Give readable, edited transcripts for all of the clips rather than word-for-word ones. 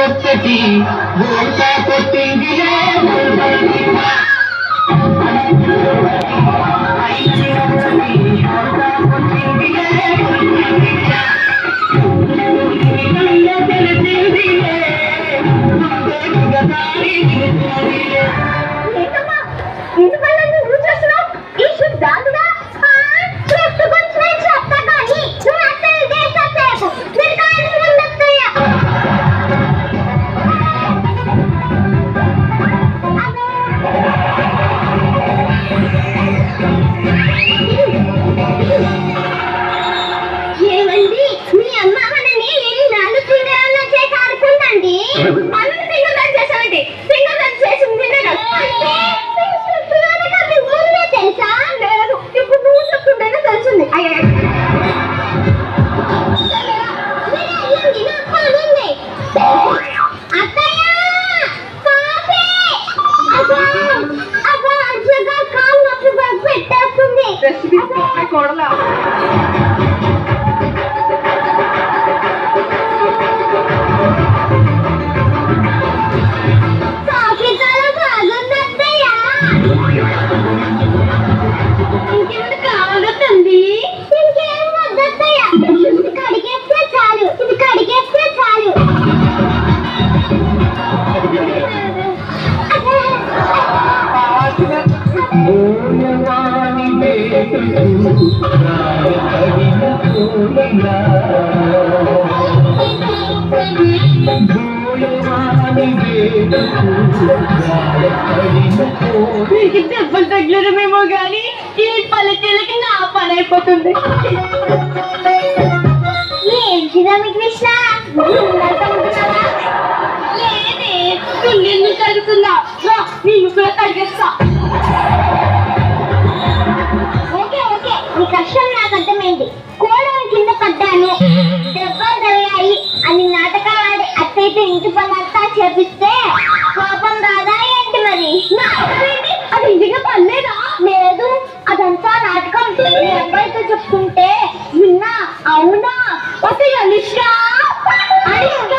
ఒక్కటి బోల్తా కొట్టిందిలే దెబ్బలు తగ్గలేమేమో గాని ఈ పల్లెటూళ్ళకి నా పని అయిపోతుంది. ఏంటి రమ్యకృష్ణ లేదే నిన్ను కడుగుతున్నా నేను కూడా కడిగేస్తా. ఓకే ఓకే నీ కష్టం నాకు అర్థమైంది. కోడలు కింద పడ్డాను, దెబ్బలు తగిలాయి అని నాటకాలు ఆడి అత్తయితే ఇంటి పనంతా చేపిస్తే కోపం రాదా ఏంటి? మరి అది ఇంటిగా పర్లేదా? లేదు, అదంతా నాటకం. మీ అబ్బాయితో చెప్పుకుంటే విన్నా. అవునా? ఓకే అనుష్క అనుష్క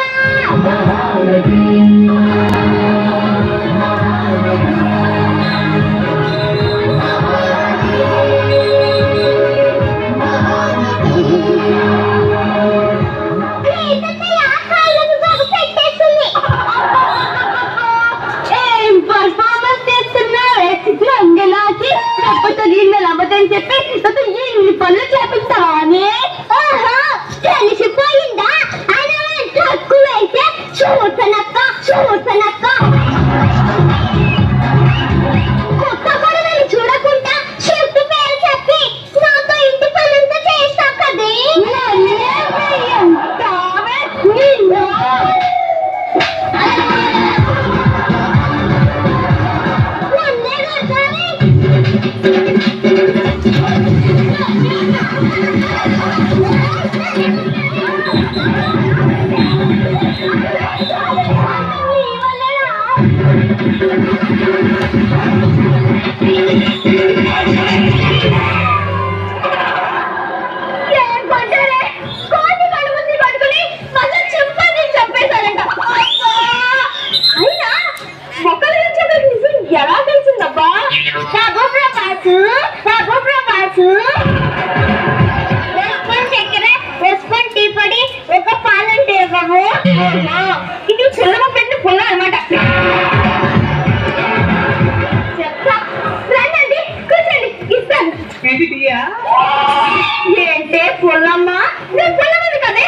అని చెప్పి ఎన్ని పనులు చేపిస్తావానే? తెలిసిపోయిందా? తక్కువ అయితే చూసనక్క చూసనక్క కొత్త కొడవలు చూడకుండా షిఫ్ట్ పేరు చెప్పి నాతో ఇంటి పనంతా చేస్తావు కదే. ఇది చిల్లమ పెట్టి పొల్ల అనమాట. రండి కూర్చోండి, ఇస్తాను. ఏంటే పొల్లమ్మా? నేను పొల్లమంది కదే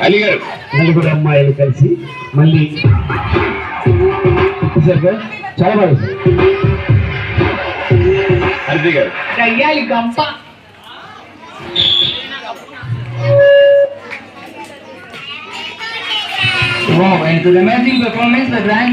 అలీగారు నలుగురు అమ్మాయిలు కలిసి మళ్ళీ చాలా బాగా హరిత గారు కయ్యాలి గంప. Wow, and to the amazing performance, the grand